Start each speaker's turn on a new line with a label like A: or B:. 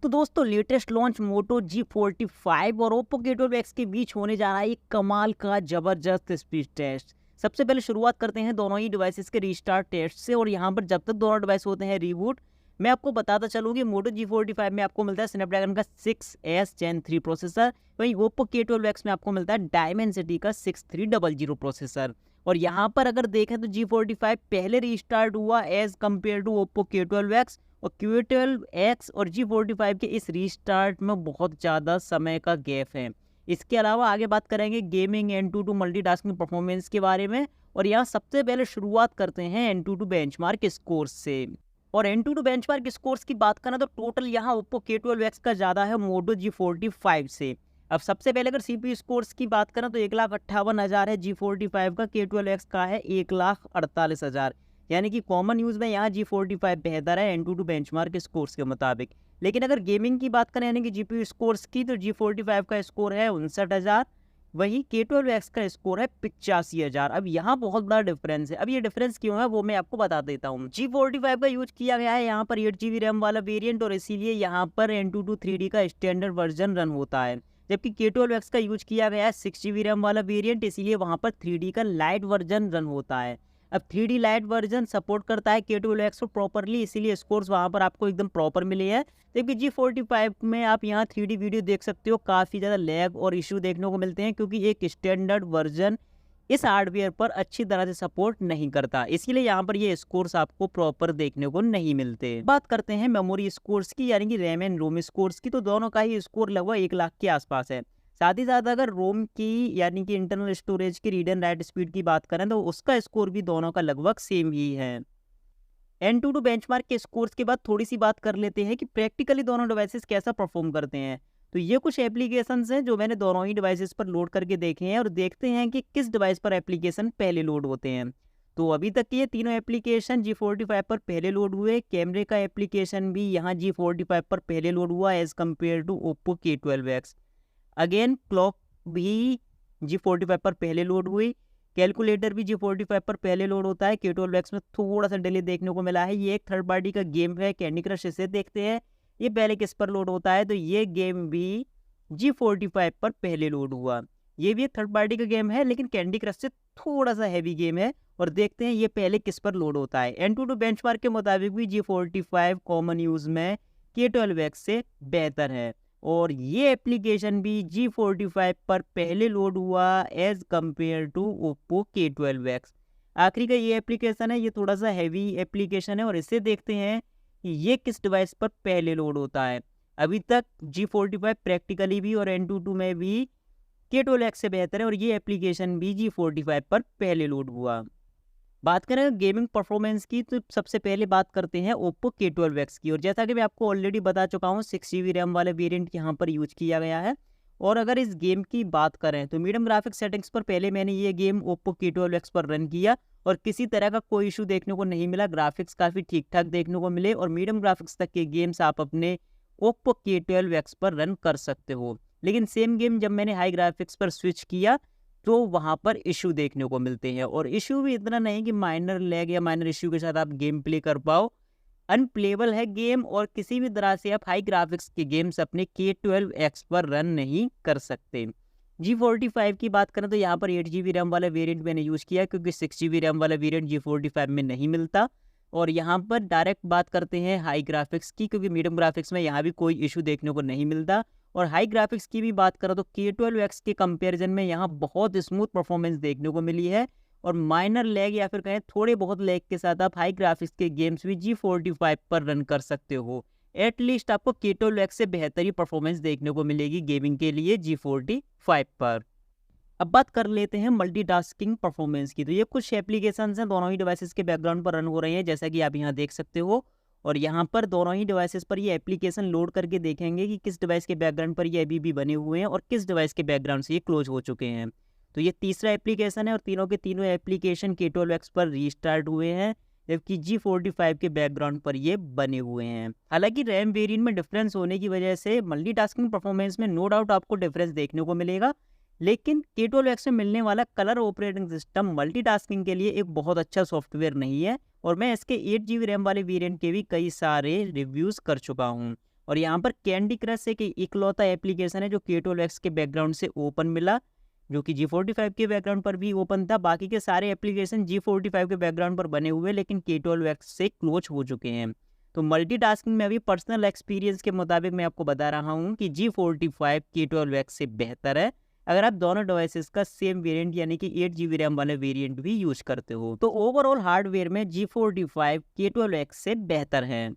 A: तो दोस्तों latest launch मोटो G45 और Oppo K12X के बीच होने जा रहा है एक कमाल का जबरदस्त स्पीड टेस्ट। सबसे पहले शुरुआत करते हैं दोनों ही डिवाइसेस के रीस्टार्ट टेस्ट से। और यहाँ पर जब तक दोनों डिवाइस होते हैं रीबूट, मैं आपको बताता चलूँ कि मोटो G45 में आपको मिलता है स्नैपड्रैगन का 6S Gen 3 प्रोसेसर, वहीं Oppo K12X में आपको मिलता है Dimensity का 6300 प्रोसेसर। और यहाँ पर अगर देखें तो G45 पहले रीस्टार्ट हुआ as compared to Oppo K12X, और Q12X और G45 के इस रीस्टार्ट में बहुत ज़्यादा समय का गैप है। इसके अलावा आगे बात करेंगे गेमिंग Antutu मल्टीटास्किंग परफॉर्मेंस के बारे में। और यहाँ सबसे पहले शुरुआत करते हैं Antutu बेंचमार्क स्कोर्स से। और Antutu बेंचमार्क स्कोर्स की बात करें तो टोटल यहाँ Oppo K12X का ज़्यादा है मोटो G45 से। अब सबसे पहले अगर CPU स्कोर्स की बात करें तो 1,58,000 है G45 का, K12X का है 1,48,000। यानी कि कॉमन यूज़ में यहाँ G45 बेहतर है Antutu बेंचमार्क स्कोर्स के मुताबिक। लेकिन अगर गेमिंग की बात करें यानी कि GPU स्कोर्स की, तो G45 का स्कोर है 59,000, वहीं K12X का स्कोर है 85,000। अब यहाँ बहुत बड़ा डिफरेंस है। अब ये डिफरेंस क्यों है वो मैं आपको बता देता हूँ। G45 का यूज किया गया है यहाँ पर 8GB रैम वाला वेरियंट, और इसीलिए यहाँ पर Antutu 3D का स्टैंडर्ड वर्जन रन होता है। जबकि K12X का यूज किया गया है 6GB रैम वाला वेरियंट, इसीलिए वहाँ पर 3D का लाइट वर्जन रन होता है। अब 3D लाइट वर्जन सपोर्ट करता है K12X को प्रॉपरली, इसीलिए स्कोर्स वहाँ पर आपको एकदम प्रॉपर मिले हैं। जबकि G45 में आप यहाँ 3D वीडियो देख सकते हो, काफ़ी ज़्यादा लैग और इशू देखने को मिलते हैं, क्योंकि एक स्टैंडर्ड वर्जन इस हार्डवेयर पर अच्छी तरह से सपोर्ट नहीं करता, इसीलिए यहाँ पर ये स्कोर्स आपको प्रॉपर देखने को नहीं मिलते। बात करते हैं मेमोरी स्कोर्स की, यानी कि रैम एंड रोम स्कोर्स की, तो दोनों का ही स्कोर लगभग 1 लाख के आसपास है। साथ ही साथ अगर रोम की यानी कि इंटरनल स्टोरेज की रीड एंड राइट स्पीड की बात करें तो उसका स्कोर भी दोनों का लगभग सेम ही है। Antutu बेंचमार्क के स्कोर्स के बाद थोड़ी सी बात कर लेते हैं कि प्रैक्टिकली दोनों डिवाइसेस कैसा परफॉर्म करते हैं। तो ये कुछ एप्लीकेशंस हैं जो मैंने दोनों ही डिवाइसेस पर लोड करके देखे हैं, और देखते हैं कि किस डिवाइस पर एप्लीकेशन पहले लोड होते हैं। तो अभी तक ये तीनों एप्लीकेशन G45 पर पहले लोड हुए। कैमरे का एप्लीकेशन भी यहाँ G45 पर पहले लोड हुआ as compared to Oppo K12X। Again clock भी G45 पर पहले लोड हुई। कैलकुलेटर भी G45 पर पहले लोड होता है, K12X में थोड़ा सा डिले देखने को मिला है। ये एक थर्ड पार्टी का गेम है कैंडी क्रश, इसे देखते हैं ये पहले किस पर लोड होता है। तो ये गेम भी G45 पर पहले लोड हुआ। ये भी एक थर्ड पार्टी का गेम है, लेकिन कैंडी क्रश से थोड़ा सा हैवी गेम है, और देखते हैं ये पहले किस पर लोड होता है। Antutu बेंचमार्क के मुताबिक भी G45 कॉमन यूज में K12X से बेहतर है, और ये एप्लीकेशन भी G45 पर पहले लोड हुआ as compared to Oppo K12X। आखिरी का ये एप्लीकेशन है, ये थोड़ा सा हैवी एप्लीकेशन है, और इसे देखते हैं कि ये किस डिवाइस पर पहले लोड होता है। अभी तक G45 प्रैक्टिकली भी और Antutu में भी K12X से बेहतर है, और ये एप्लीकेशन भी G45 पर पहले लोड हुआ। बात करें गेमिंग परफॉर्मेंस की, तो सबसे पहले बात करते हैं Oppo K12X की। और जैसा कि मैं आपको ऑलरेडी बता चुका हूँ 6GB रैम वाला वेरिएंट यहाँ पर यूज किया गया है। और अगर इस गेम की बात करें तो मीडियम ग्राफिक्स सेटिंग्स पर पहले मैंने ये गेम Oppo K12X पर रन किया, और किसी तरह का कोई इशू देखने को नहीं मिला। ग्राफिक्स काफ़ी ठीक ठाक देखने को मिले, और मीडियम ग्राफिक्स तक के गेम्स आप अपने Oppo K12X पर रन कर सकते हो। लेकिन सेम गेम जब मैंने हाई ग्राफिक्स पर स्विच किया तो वहाँ पर इशू देखने को मिलते हैं, और इशू भी इतना नहीं कि माइनर लैग या माइनर इशू के साथ आप गेम प्ले कर पाओ। अनप्लेबल है गेम, और किसी भी तरह से आप हाई ग्राफिक्स के गेम्स अपने K12X पर रन नहीं कर सकते। G45 की बात करें तो यहाँ पर 8GB रैम वाला वेरिएंट मैंने यूज़ किया, क्योंकि 6GB रैम वाला वेरिएंट G45 में नहीं मिलता। और यहाँ पर डायरेक्ट बात करते हैं हाई ग्राफिक्स की, क्योंकि मीडियम ग्राफिक्स में यहाँ भी कोई इशू देखने को नहीं मिलता। और हाई ग्राफिक्स की भी बात करो तो K12X के कंपैरिजन में यहाँ बहुत स्मूथ परफॉर्मेंस देखने को मिली है, और माइनर लैग या फिर कहें थोड़े बहुत लैग के साथ आप हाई ग्राफिक्स के गेम्स भी G45 पर रन कर सकते हो। एटलीस्ट आपको K12X से बेहतर ही परफॉर्मेंस देखने को मिलेगी गेमिंग के लिए G45 पर। अब बात कर लेते हैं मल्टीटास्किंग परफॉर्मेंस की। तो ये कुछ एप्लीकेशंस हैं दोनों ही डिवाइसेस के बैकग्राउंड पर रन हो रही हैं, जैसा कि आप यहाँ देख सकते हो। और यहाँ पर दोनों ही डिवाइसेस पर ये एप्लीकेशन लोड करके देखेंगे कि किस डिवाइस के बैकग्राउंड पर ये अभी भी बने हुए हैं, और किस डिवाइस के बैकग्राउंड से ये क्लोज हो चुके हैं। तो ये तीसरा एप्लीकेशन है, और तीनों के तीनों एप्लीकेशन K12X पर रीस्टार्ट हुए हैं, जबकि G45 के बैकग्राउंड पर ये बने हुए हैं। हालांकि रैम वेरिएंट में डिफरेंस होने की वजह से मल्टीटास्किंग परफॉर्मेंस में नो डाउट आपको डिफरेंस देखने को मिलेगा, लेकिन K12X में मिलने वाला कलर ऑपरेटिंग सिस्टम मल्टीटास्किंग के लिए एक बहुत अच्छा सॉफ्टवेयर नहीं है, और मैं इसके 8GB रैम वाले वेरिएंट के भी कई सारे रिव्यूज़ कर चुका हूँ। और यहाँ पर कैंडी क्रश एक इकलौता एप्लीकेशन है जो K12X के बैकग्राउंड से ओपन मिला, जो कि G45 के बैकग्राउंड पर भी ओपन था। बाकी के सारे एप्लीकेशन G45 के बैकग्राउंड पर बने हुए लेकिन K12X से क्लोज हो चुके हैं। तो मल्टीटास्किंग में अभी पर्सनल एक्सपीरियंस के मुताबिक मैं आपको बता रहा हूँ कि G45 K12X से बेहतर है, अगर आप दोनों डिवाइसेस का सेम वेरिएंट यानी कि 8 GB रैम वाले वेरिएंट भी यूज करते हो। तो ओवरऑल हार्डवेयर में G45 K12X से बेहतर है।